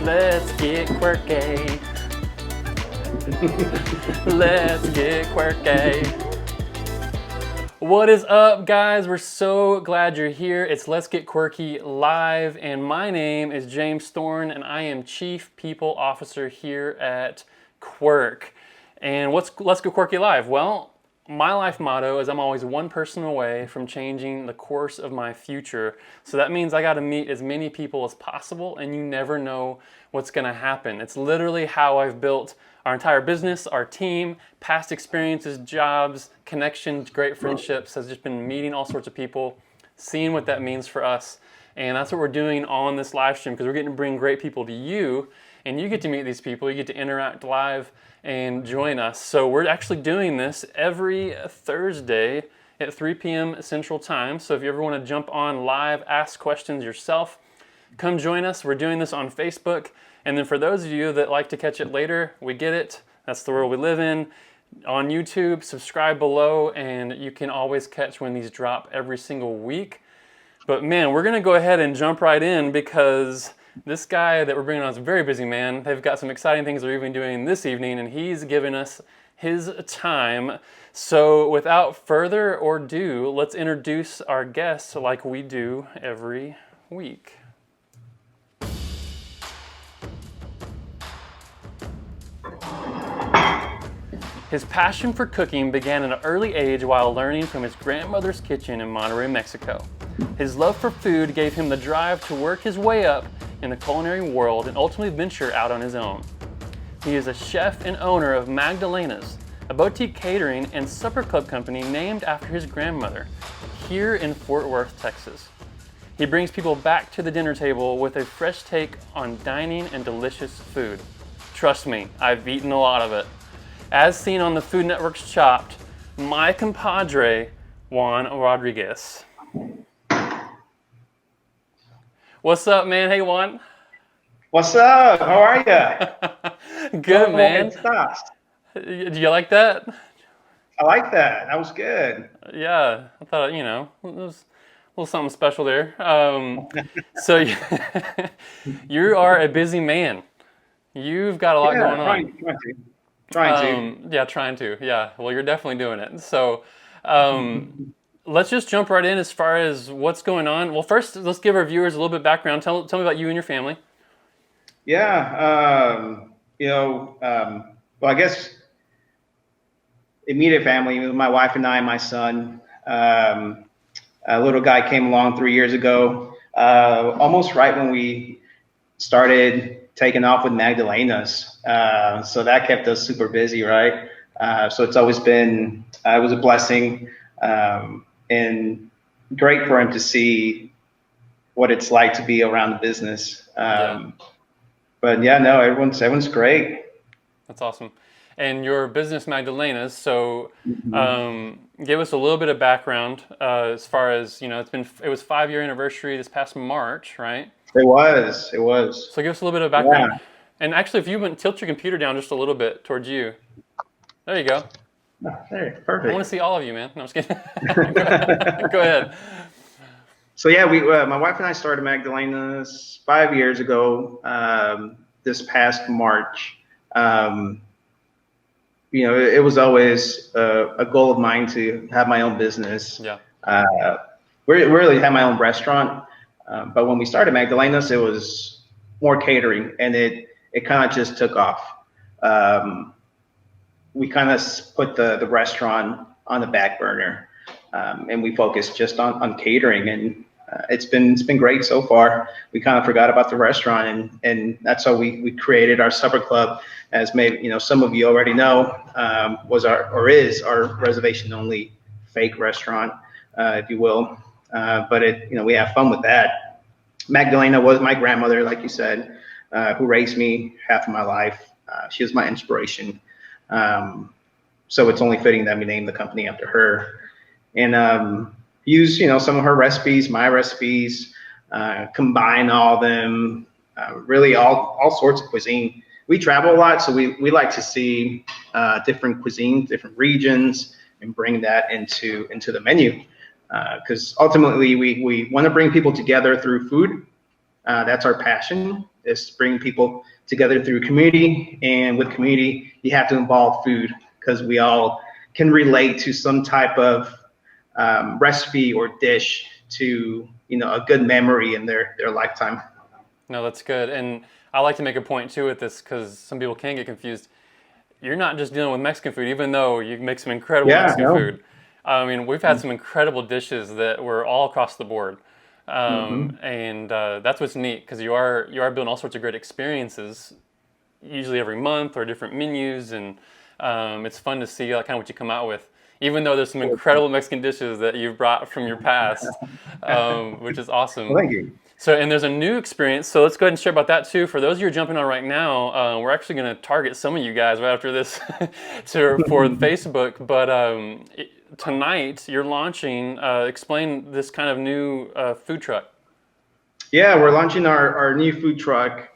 Let's get quirky. Let's get quirky. What is up, guys? We're so glad you're here. It's Let's Get Quirky live, and my name is James Thorne, and I am Chief People Officer here at Quirk. And what's Let's Get Quirky live? Well, my life motto is I'm always one person away from changing the course of my future. So that means I got to meet as many people as possible, and you never know what's going to happen. It's literally how I've built our entire business, our team, past experiences, jobs, connections, great friendships, has just been meeting all sorts of people, seeing what that means for us. And that's what we're doing on this live stream, because we're getting to bring great people to you, and you get to meet these people, you get to interact live and join us. So we're actually doing this every Thursday at 3 p.m. Central Time. So if you ever want to jump on live, ask questions yourself, come join us. We're doing this on Facebook. And then for those of you that like to catch it later, we get it. That's the world we live in. On YouTube, subscribe below, and you can always catch when these drop every single week. But man, we're gonna go ahead and jump right in, because this guy that we're bringing on is a very busy man. They've got some exciting things they're even doing this evening, and he's giving us his time. So without further ado, let's introduce our guest like we do every week. His passion for cooking began at an early age while learning from his grandmother's kitchen in Monterrey, Mexico. His love for food gave him the drive to work his way up in the culinary world and ultimately venture out on his own. He is a chef and owner of Magdalena's, a boutique catering and supper club company named after his grandmother, here in Fort Worth, Texas. He brings people back to the dinner table with a fresh take on dining and delicious food. Trust me, I've eaten a lot of it. As seen on the Food Network's Chopped, my compadre, Juan Rodriguez. What's up, man? Hey, Juan. What's up? How are you? Good, man. Do you like that? I like that. That was good. Yeah, I thought, it was a little something special there. So you are a busy man. You've got a lot going on. Trying to. Yeah, well, you're definitely doing it. So let's just jump right in as far as what's going on. Well, first, let's give our viewers a little bit of background. Tell me about you and your family. Yeah, well, I guess immediate family, my wife and I, my son. A little guy came along 3 years ago, almost right when we started taking off with Magdalena's. So that kept us super busy, right? So it's always been, it was a blessing, and great for him to see what it's like to be around the business. But yeah, no, everyone's great. That's awesome. And your business, Magdalena's, so give us a little bit of background as far as, it was 5-year anniversary this past March, right? It was. So give us a little bit of background. Yeah. And actually, if you would tilt your computer down just a little bit towards you. There you go. Hey, perfect. I want to see all of you, man. No, I'm just kidding. Go ahead. So yeah, my wife and I started Magdalena's 5 years ago, this past March. It was always a goal of mine to have my own business. Yeah. Really have my own restaurant. But when we started Magdalena's, it was more catering, and it kind of just took off. We kind of put the restaurant on the back burner, and we focused just on catering, and it's been great so far. We kind of forgot about the restaurant, and that's how we created our supper club, as maybe some of you already know, is our reservation only fake restaurant, if you will. But we have fun with that. Magdalena was my grandmother, like you said, who raised me half of my life. She was my inspiration. So it's only fitting that we name the company after her, and use some of her recipes, my recipes, combine all of them, really all sorts of cuisine. We travel a lot, so we like to see different cuisines, different regions, and bring that into the menu. Because ultimately we want to bring people together through food. That's our passion, is bringing people together through community, and with community, you have to involve food because we all can relate to some type of recipe or dish to a good memory in their lifetime. No, that's good. And I like to make a point too with this because some people can get confused. You're not just dealing with Mexican food, even though you make some incredible Yeah, Mexican no. food. I mean, we've had some incredible dishes that were all across the board, Hmm. and that's what's neat because you are building all sorts of great experiences, usually every month or different menus, and it's fun to see kind of what you come out with. Even though there's some incredible Mexican dishes that you've brought from your past, which is awesome. Well, thank you. So, and there's a new experience. So let's go ahead and share about that too. For those of you who are jumping on right now, we're actually going to target some of you guys right after this for Facebook. But tonight you're launching. Explain this kind of new food truck. Yeah, we're launching our new food truck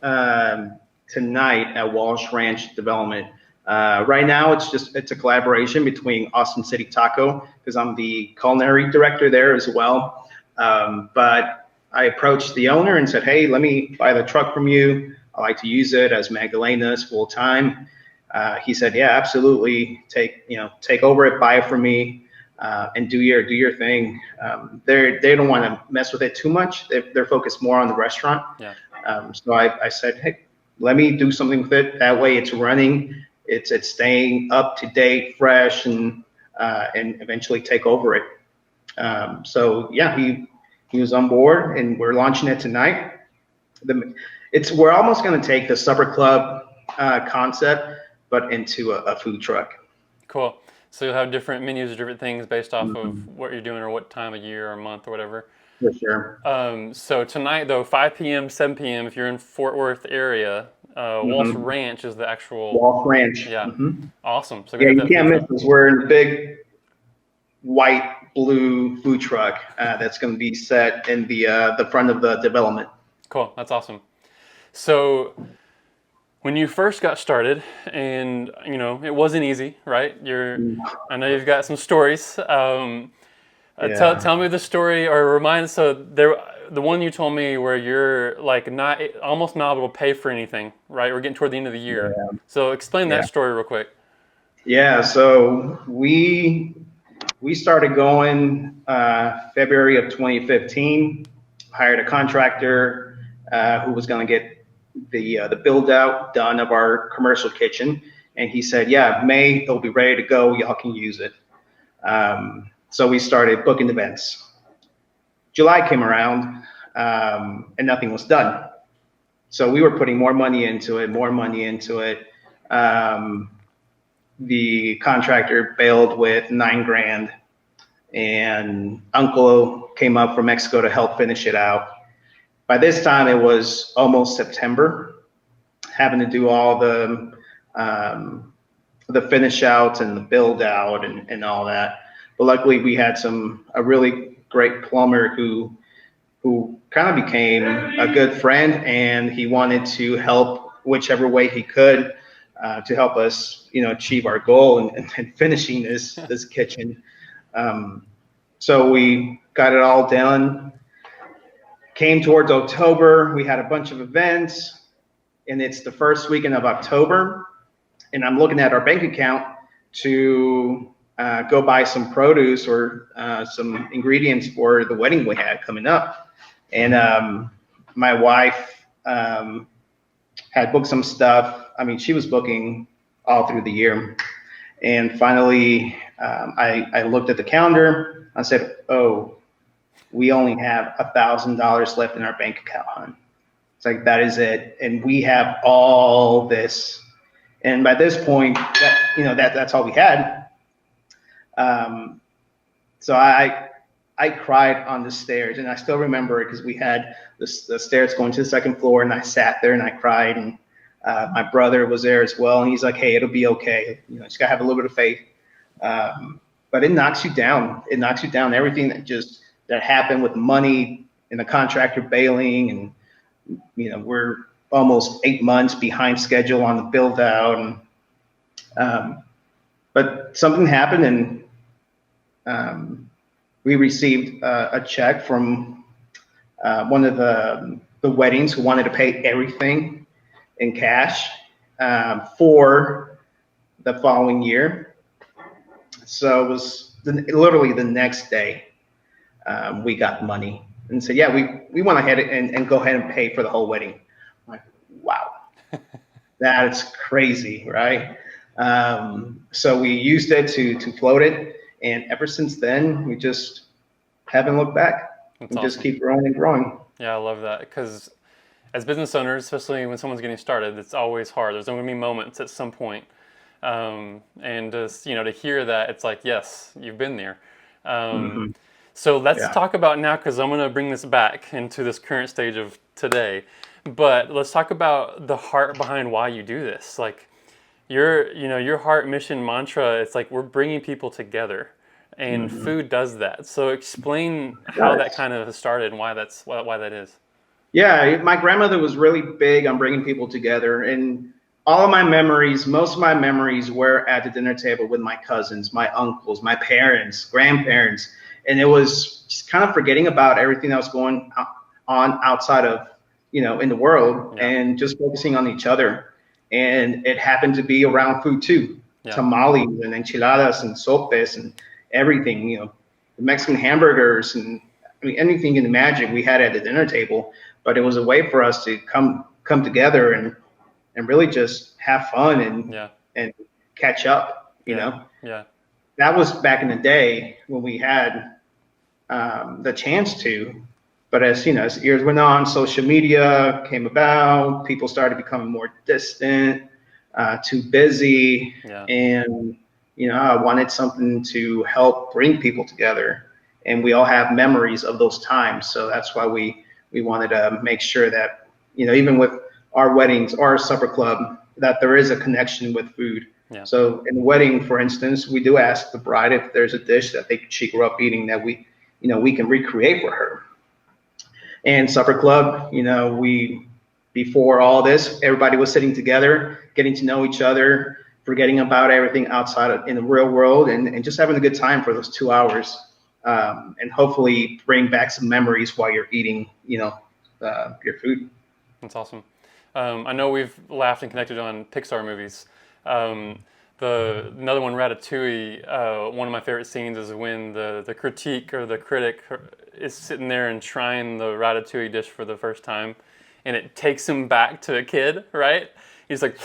tonight at Walsh Ranch Development. Right now, it's a collaboration between Austin City Taco, because I'm the culinary director there as well. But I approached the owner and said, "Hey, let me buy the truck from you. I like to use it as Magdalena's full time." He said, "Yeah, absolutely. Take over it, buy it from me, and do your thing." They don't want to mess with it too much. They're focused more on the restaurant. Yeah. So I said, "Hey, let me do something with it. That way, it's running. It's staying up to date, fresh, and eventually take over it." So yeah, he was on board, and we're launching it tonight. We're almost going to take the supper club concept, but into a food truck. Cool. So you'll have different menus or different things based off of what you're doing or what time of year or month or whatever. For sure. So tonight though, 5 p.m., 7 p.m. If you're in Fort Worth area, Walsh Ranch is the actual. Walsh Ranch. Yeah. Mm-hmm. Awesome. So go Yeah, get you that can't food miss truck. this. We're in a big white, blue food truck that's going to be set in the front of the development. Cool. That's awesome. So when you first got started, and it wasn't easy, right? I know you've got some stories. Tell me the story, or remind us. So the one you told me where you're like not almost not able to pay for anything, right? We're getting toward the end of the year. Yeah. So explain Yeah. that story real quick. Yeah, so we started going February of 2015. Hired a contractor who was going to get the build out done of our commercial kitchen, and he said, "Yeah, May it'll be ready to go. Y'all can use it." So we started booking events. July came around, and nothing was done. So we were putting more money into it. The contractor bailed with $9,000, and Uncle came up from Mexico to help finish it out. By this time, it was almost September, having to do all the finish outs and the build out and all that. But luckily, we had a really great plumber who kind of became a good friend, and he wanted to help whichever way he could to help us, achieve our goal and finishing this kitchen. So we got it all done. Came towards October, we had a bunch of events, and it's the first weekend of October, and I'm looking at our bank account to go buy some produce or some ingredients for the wedding we had coming up. And my wife had booked some stuff. I mean, she was booking all through the year. And finally, I looked at the calendar. I said, "Oh, we only have $1,000 left in our bank account, hon." It's like, that is it. And we have all this. And by this point, that's all we had. So I cried on the stairs, and I still remember it because we had the stairs going to the second floor, and I sat there and I cried, and my brother was there as well, and he's like, "Hey, it'll be okay. Just gotta have a little bit of faith." But it knocks you down. It knocks you down. Everything that happened with money and the contractor bailing, and we're almost 8 months behind schedule on the build out, and but something happened, and we received a check from one of the the weddings who wanted to pay everything in cash for the following year. So it was literally the next day we got money and said, yeah, we went ahead and go ahead and pay for the whole wedding. I'm like, wow, that's crazy, right? So we used it to float it. And ever since then, we just haven't looked back. That's We awesome. just keep growing and growing. Yeah, I love that because as business owners, especially when someone's getting started, it's always hard. There's going to be moments at some point. And just, to hear that, it's like, yes, you've been there. Hmm. So let's Yeah. talk about now, because I'm going to bring this back into this current stage of today. But let's talk about the heart behind why you do this. Like your heart mission mantra, it's like we're bringing people together, and Hmm. food does that. So explain how that Yes. kind of started and why that is. Yeah, my grandmother was really big on bringing people together, and all of my memories, most of my memories were at the dinner table with my cousins, my uncles, my parents, grandparents, and it was just kind of forgetting about everything that was going on outside of, in the world, Yeah, and just focusing on each other. And it happened to be around food too, yeah, tamales and enchiladas and sopes and everything, the Mexican hamburgers and I mean anything you can imagine we had at the dinner table, but it was a way for us to come together and really just have fun yeah, and catch up. yeah, yeah, That was back in the day when we had the chance to. But as years went on, social media came about. People started becoming more distant, too busy, yeah. and I wanted something to help bring people together. And we all have memories of those times, so that's why we wanted to make sure that even with our weddings, our supper club, that there is a connection with food. Yeah. So in the wedding, for instance, we do ask the bride if there's a dish that she grew up eating that we can recreate for her. And supper club, we before all this, everybody was sitting together, getting to know each other, forgetting about everything outside in the real world, and just having a good time for those 2 hours, and hopefully bring back some memories while you're eating, your food. That's awesome. I know we've laughed and connected on Pixar movies. Um, another one, Ratatouille. One of my favorite scenes is when the critique or the critic is sitting there and trying the Ratatouille dish for the first time, and it takes him back to a kid, right? He's like,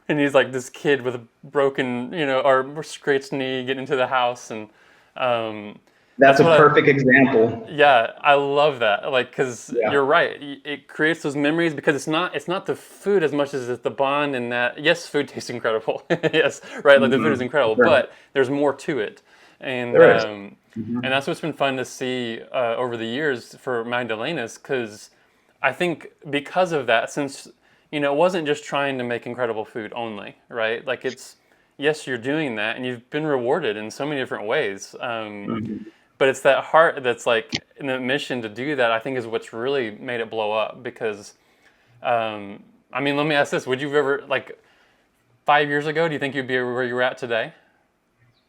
and he's like this kid with a broken, or scraped knee getting into the house, and um, That's that's a what I. perfect example. Yeah, I love that. Like, because Yeah. you're right. It creates those memories because it's not the food as much as it's the bond and that. Yes, food tastes incredible. Yes, right. Like the food is Hmm. incredible, Sure. but there's more to it, and There is. um, Hmm. and that's what's been fun to see over the years for Magdalena's. Because I think because of that, since it wasn't just trying to make incredible food only, right? Like it's yes, you're doing that, and you've been rewarded in so many different ways. Hmm. But it's that heart that's like in the mission to do that. I think is what's really made it blow up. Because I mean, let me ask this: would you ever, like, 5 years ago, do you think you'd be where you're at today?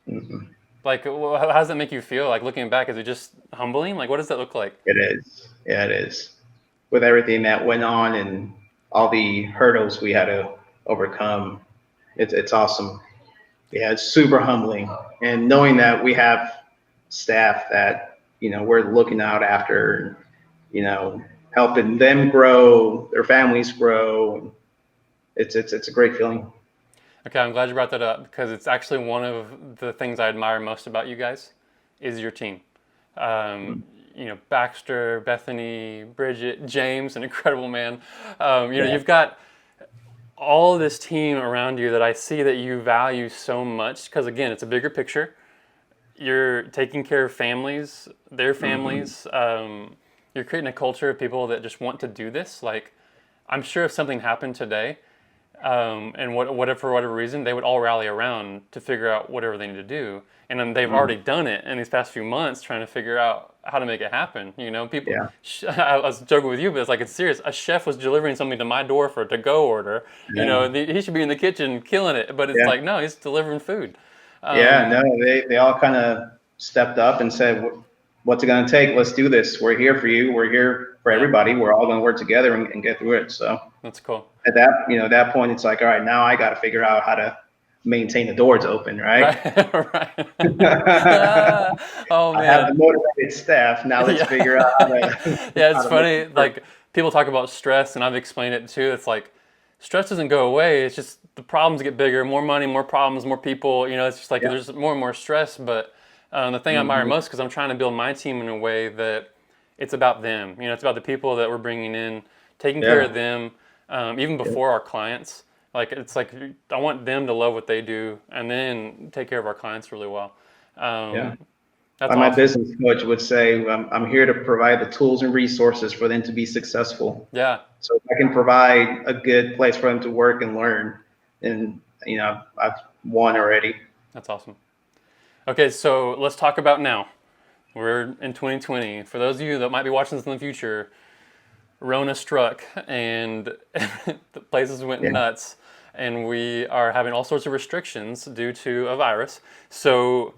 Hmm. Like, how does that make you feel? Like looking back, is it just humbling? Like, what does that look like? It is. Yeah, it is. With everything that went on and all the hurdles we had to overcome, it's awesome. Yeah, it's super humbling. And knowing that we have staff that, we're looking out after, you know, helping them grow, their families grow. It's a great feeling. Okay, I'm glad you brought that up because it's actually one of the things I admire most about you guys is your team. Um, Baxter, Bethany, Bridget, James, an incredible man. Yeah. You've got all this team around you that I see that you value so much because, again, it's a bigger picture. You're taking care of families, their Hmm. families. You're creating a culture of people that just want to do this. Like, I'm sure if something happened today, and whatever for whatever reason, they would all rally around to figure out whatever they need to do. And then they've already Hmm. done it in these past few months, trying to figure out how to make it happen. People. Yeah. I was joking with you, but it's serious. A chef was delivering something to my door for a to-go order. Yeah. He should be in the kitchen killing it, but it's Yeah. like no, he's delivering food. Yeah. Um, No, they all kind of stepped up and said, "What's it going to take? Let's do this. We're here for you. We're here for Yeah. everybody. We're all going to work together and get through it. So That's cool. at that point, it's like, all right, now I got to figure out how to maintain the doors open, right? Right. Right. Oh I have man. the motivated staff. Now let's Yeah. figure out Yeah, how it's to make funny. it work. Like people talk about stress, and I've explained it too. It's like stress doesn't go away. It's just the problems get bigger, more money, more problems, more people. It's just like Yeah. there's more and more stress. But the thing I admire Hmm. most because I'm trying to build my team in a way that it's about them. It's about the people that we're bringing in, taking care of Yeah. them, even Yeah. before our clients. Like it's like I want them to love what they do, and then take care of our clients really well. Yeah. Um, that's My awesome. business coach would say, I'm here to provide the tools and resources for them to be successful. Yeah, So if I can provide a good place for them to work and learn, and I've won already. that's awesome. Okay, so let's talk about now. We're in 2020. For those of you that might be watching this in the future, Rona struck and the places went Yeah. nuts, and we are having all sorts of restrictions due to a virus. So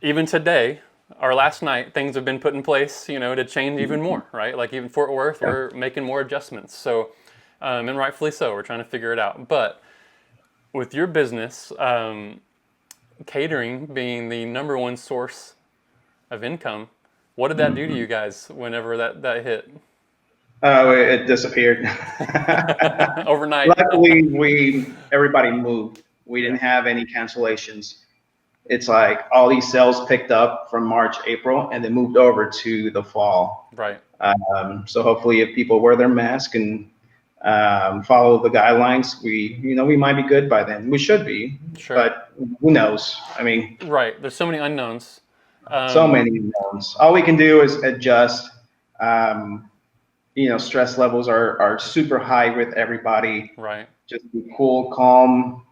even today, our last night, things have been put in place, to change even more, right? Like even Fort Worth, Yeah. we're making more adjustments. So, and rightfully so, we're trying to figure it out. But with your business, catering being the number one source of income, what did that do to you guys whenever that hit? Oh, it disappeared. Overnight? Luckily, everybody moved. We Yeah, didn't have any cancellations. It's like all these sales picked up from March, April, and then moved over to the fall. right. So hopefully, if people wear their mask and follow the guidelines, we might be good by then. We should be, Sure. but who knows? I mean, Right. There's so many unknowns. so Um, many unknowns. All we can do is adjust. Um, Stress levels are super high with everybody. right. Just be cool, calm,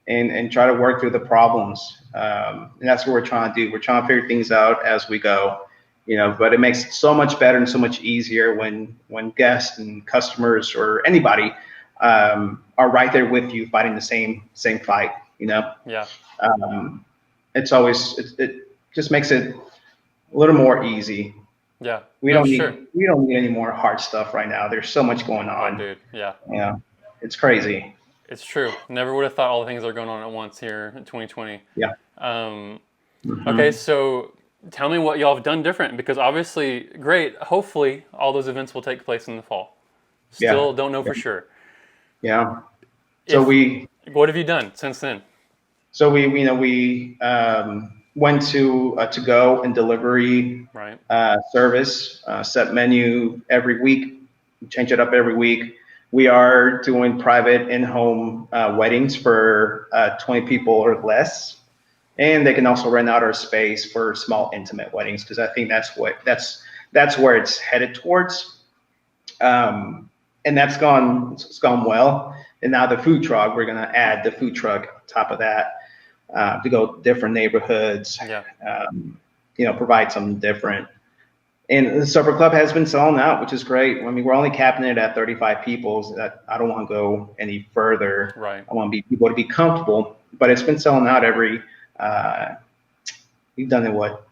and try to work through the problems. And that's what we're trying to do. We're trying to figure things out as we go. But it makes it so much better and so much easier when guests and customers or anybody are right there with you fighting the same fight. Yeah. Um, it just makes it a little more easy. Yeah. We No, don't sure. need we don't need any more hard stuff right now. There's so much going Oh, on. dude. Yeah. Yeah, it's crazy. It's true. Never would have thought all the things that are going on at once here in 2020. Yeah. Um, okay, Hmm. so tell me what y'all have done different because obviously, great. Hopefully, all those events will take place in the fall. Yeah. Still don't know Yeah. for sure. Yeah. So If we What have you done since then? so we we went to go and delivery Right. service, set menu every week, change it up every week. We are doing private in-home weddings for 20 people or less. And they can also rent out our space for small intimate weddings because I think that's where it's headed towards. And it's gone well. And now the food truck, we're gonna add the food truck on top of that to go different neighborhoods, Yeah. provide something different. And the supper club has been selling out, which is great. I mean, we're only capping it at 35 people. So that I don't want to go any further. Right. I want people to be comfortable, but it's been selling out uh, we've done it, what,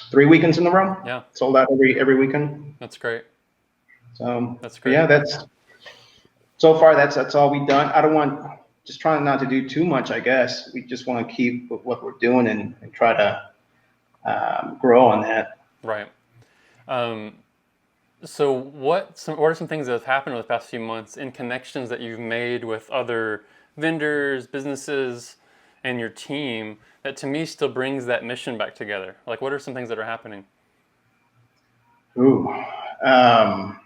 3 weekends in a row? Yeah. Sold out every weekend. That's great. So, That's but great. yeah, so far that's all we've done. I don't want, just trying not to do too much, I guess. We just want to keep with what we're doing and try to grow on that. Right. Um, so what are some things that have happened over the past few months in connections that you've made with other vendors, businesses, and your team that to me still brings that mission back together? Like what are some things that are happening? Ooh, um,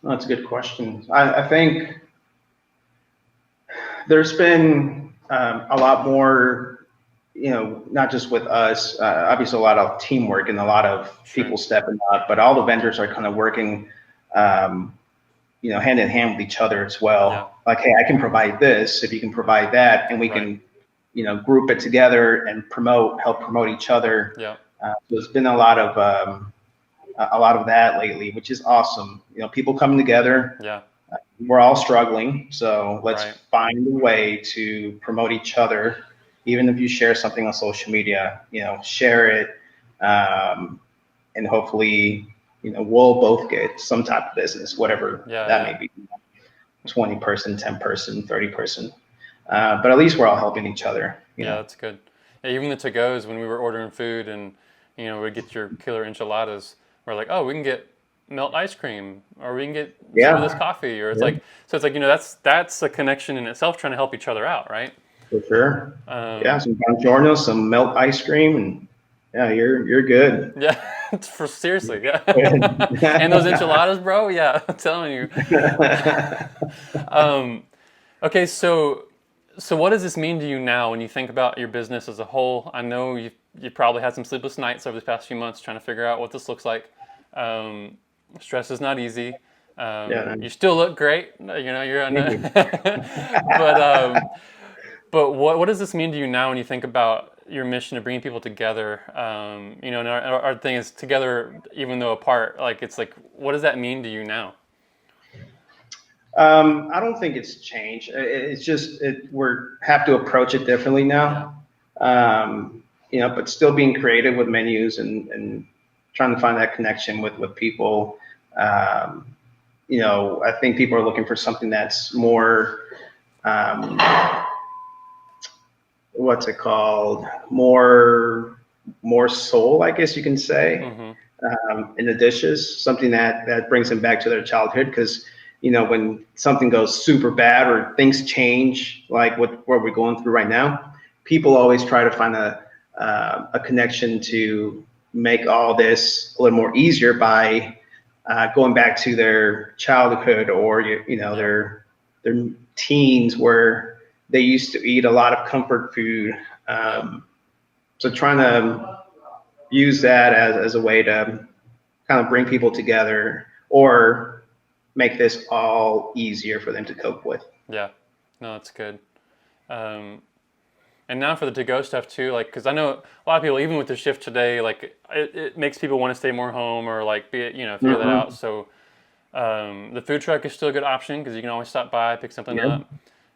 that's a good question. I think there's been a lot more, not just with us, obviously a lot of teamwork and a lot of Sure. people stepping up, but all the vendors are kind of working, hand in hand with each other as well. Yeah. Like, hey, I can provide this if you can provide that, and we Right. can, group it together and help promote each other. Yeah. So it's been a lot of that lately, which is awesome. People coming together. Yeah. We're all struggling, so let's Right. find a way to promote each other. Even if you share something on social media, share it, and hopefully, we'll both get some type of business, whatever that may be, 20 person, 10 person, 30 person. But at least we're all helping each other. Yeah, that's good. Yeah, even the to-goes, when we were ordering food and, we'd get your killer enchiladas, we're like, oh, we can get melt ice cream, or we can get some of this coffee, or it's like, so it's like, that's a connection in itself, trying to help each other out, right? For sure. Some buongiorno, some melt ice cream, and yeah, you're good. Yeah, seriously, yeah. And those enchiladas, bro, yeah, I'm telling you. Okay, so what does this mean to you now when you think about your business as a whole? I know you probably had some sleepless nights over the past few months trying to figure out what this looks like. Stress is not easy. You still look great. You're on but what does this mean to you now when you think about your mission of bringing people together? And our thing is together even though apart. Like, it's like, what does that mean to you now? I don't think it's changed. It's just we're have to approach it differently now. But still being creative with menus and trying to find that connection with people. I think people are looking for something that's more, what's it called? More soul, I guess you can say, in the dishes. Something that brings them back to their childhood, because when something goes super bad or things change, like what we're going through right now, people always try to find a connection to make all this a little more easier by going back to their childhood or their teens, where they used to eat a lot of comfort food. So trying to use that as a way to kind of bring people together or make this all easier for them to cope with. Yeah, no, that's good. And now for the to-go stuff too, like, because I know a lot of people, even with the shift today, like it makes people want to stay more home or like figure that out. So the food truck is still a good option because you can always stop by, pick something up.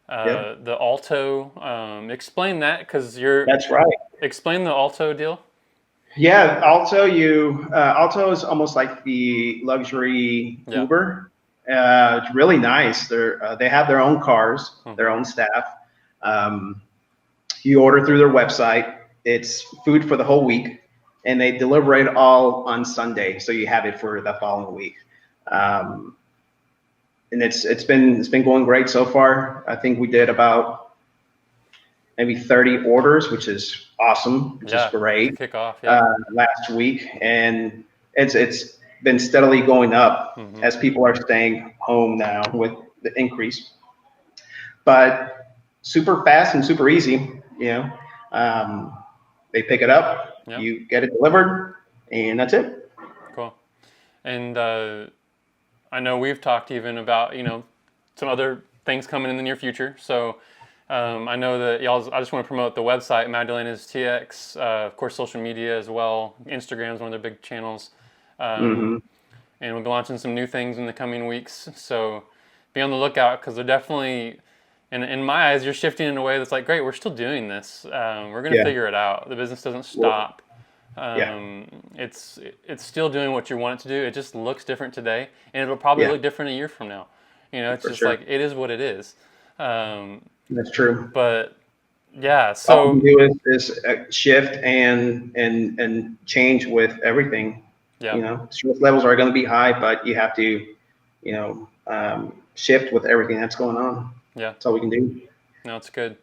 The Alto, explain that, because That's right. Explain the Alto deal. Yeah, Alto is almost like the luxury Uber. It's really nice. They have their own cars, their own staff. You order through their website. It's food for the whole week, and they deliver it all on Sunday, so you have it for the following week. And it's been going great so far. I think we did about maybe 30 orders, which is awesome, which is great. Kick off, last week, and it's been steadily going up as people are staying home now with the increase. But super fast and super easy. They pick it up, you get it delivered, and that's it. Cool. And I know we've talked even about some other things coming in the near future. So I know that I just want to promote the website, Magdalena's TX, of course, social media as well. Instagram is one of their big channels. And we'll be launching some new things in the coming weeks. So be on the lookout, because they're definitely, in my eyes, you're shifting in a way that's like, great, we're still doing this. We're going to figure it out. The business doesn't stop. It's still doing what you want it to do. It just looks different today, and it'll probably look different a year from now. It's just like, it is what it is. That's true. But yeah, so all you do is shift and change with everything. Stress levels are going to be high, but you have to, shift with everything that's going on. That's all we can do. No, it's good.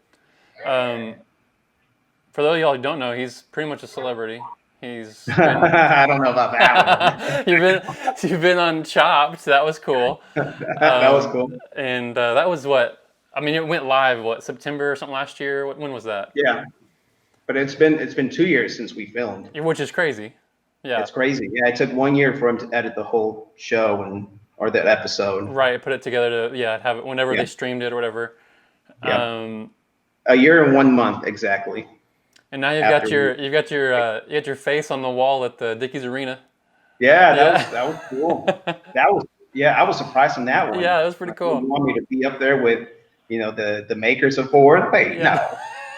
For those of y'all who don't know, he's pretty much a celebrity. He's been, I don't know about that one. you've been on Chopped. That was cool. That was cool. And that was it went live September or something last year. When was that? Yeah, but it's been 2 years since we filmed, which is crazy. Yeah, it's crazy. Yeah, it took 1 year for him to edit the whole show or that episode. Right, put it together to have it whenever they streamed it or whatever. Yeah. A year and 1 month exactly. And now you've got your face on the wall at the Dickies Arena. Yeah, that was cool. I was surprised on that one. Yeah, that was pretty cool. You want me to be up there with the makers of Ford? Wait, no.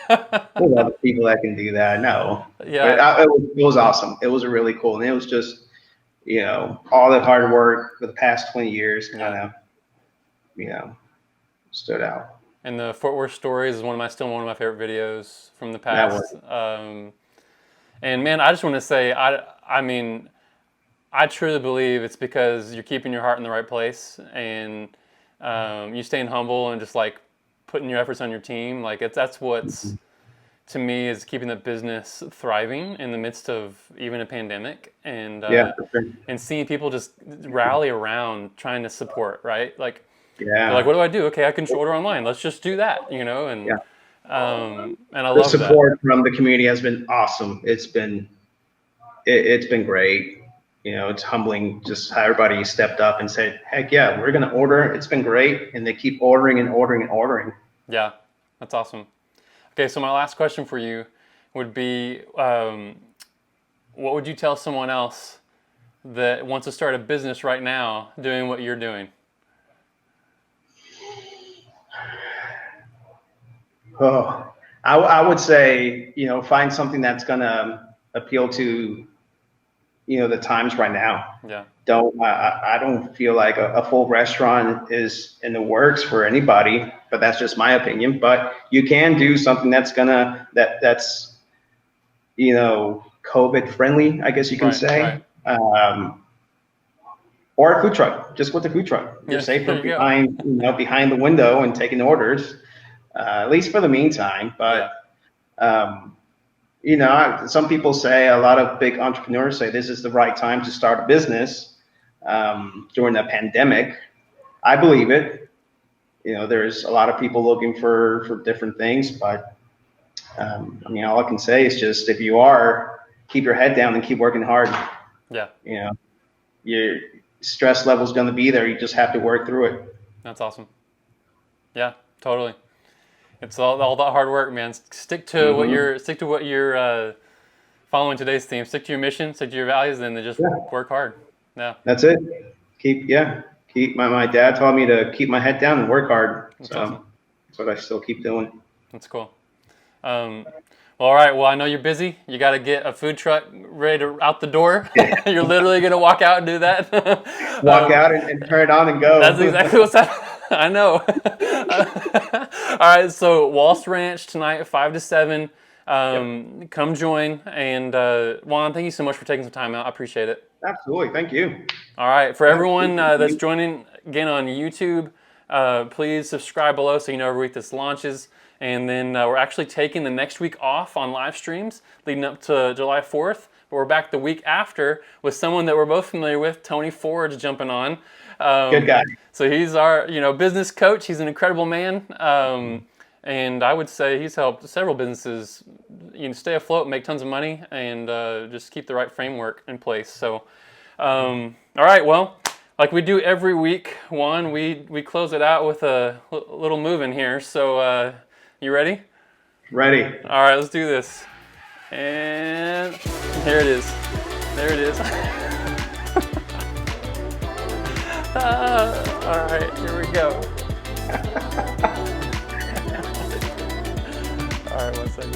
There's other people that can do that. No. Yeah. But it was awesome. It was really cool, and it was just all the hard work for the past 20 years kind Yeah. of, stood out. And the Fort Worth stories is still one of my favorite videos from the That was, past. And man, I just want to say, I mean, I truly believe it's because you're keeping your heart in the right place, and you staying humble and just like putting your efforts on your team. Like that's what's, to me, is keeping the business thriving in the midst of even a pandemic, and yeah, for sure. and seeing people just rally around trying to support, right? Like they're like, Yeah, what do I do? Okay, I can order online. Let's just do that, yeah. and I The love that. support from the community has been awesome. It's been great. It's humbling just how everybody stepped up and said, heck yeah, we're going to order. It's been great. And they keep ordering and ordering and ordering. Yeah, that's awesome. Okay, so my last question for you would be, what would you tell someone else that wants to start a business right now doing what you're doing? Oh, I would say, find something that's going to appeal to, the times right now. Yeah, I don't feel like a full restaurant is in the works for anybody, but that's just my opinion. But you can do something that's COVID friendly, I guess you can right, say. right. Or a food truck, just with the food truck. You're Yeah, there safer you go. behind the window and taking orders, at least for the meantime. Yeah, But some people say, a lot of big entrepreneurs say this is the right time to start a business during the pandemic. I believe it. There's a lot of people looking for different things, but all I can say is just if you keep your head down and keep working hard. yeah, Your stress level is going to be there. You just have to work through it. that's awesome. Yeah, totally. It's all that hard work, man. Stick to what you're following today's theme. Stick to your mission, stick to your values, and then just work hard. Yeah, That's it. Keep my dad taught me to keep my head down and work hard. that's So awesome. that's what I still keep doing. That's cool. Well, all right. Well, I know you're busy. You got to get a food truck ready to out the door. You're literally gonna walk out and do that. Walk out and turn it on and go. That's exactly what's happening. I know. All right. So Waltz Ranch tonight, 5 to 7. Come join. And Juan, thank you so much for taking some time out. I appreciate it. Absolutely. Thank you. All right. For everyone that's joining again on YouTube, please subscribe below so you know every week this launches. And then we're actually taking the next week off on live streams leading up to July 4th. But we're back the week after with someone that we're both familiar with, Tony Ford's jumping on. Good guy. So he's our business coach. He's an incredible man. And I would say he's helped several businesses stay afloat, make tons of money, and just keep the right framework in place. So, all right, well, like we do every week, Juan, we close it out with a little move in here. So you ready? Ready. All right, let's do this. And here it is. There it is. All right, here we go. All right, 1 second.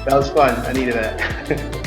That was fun. I needed that.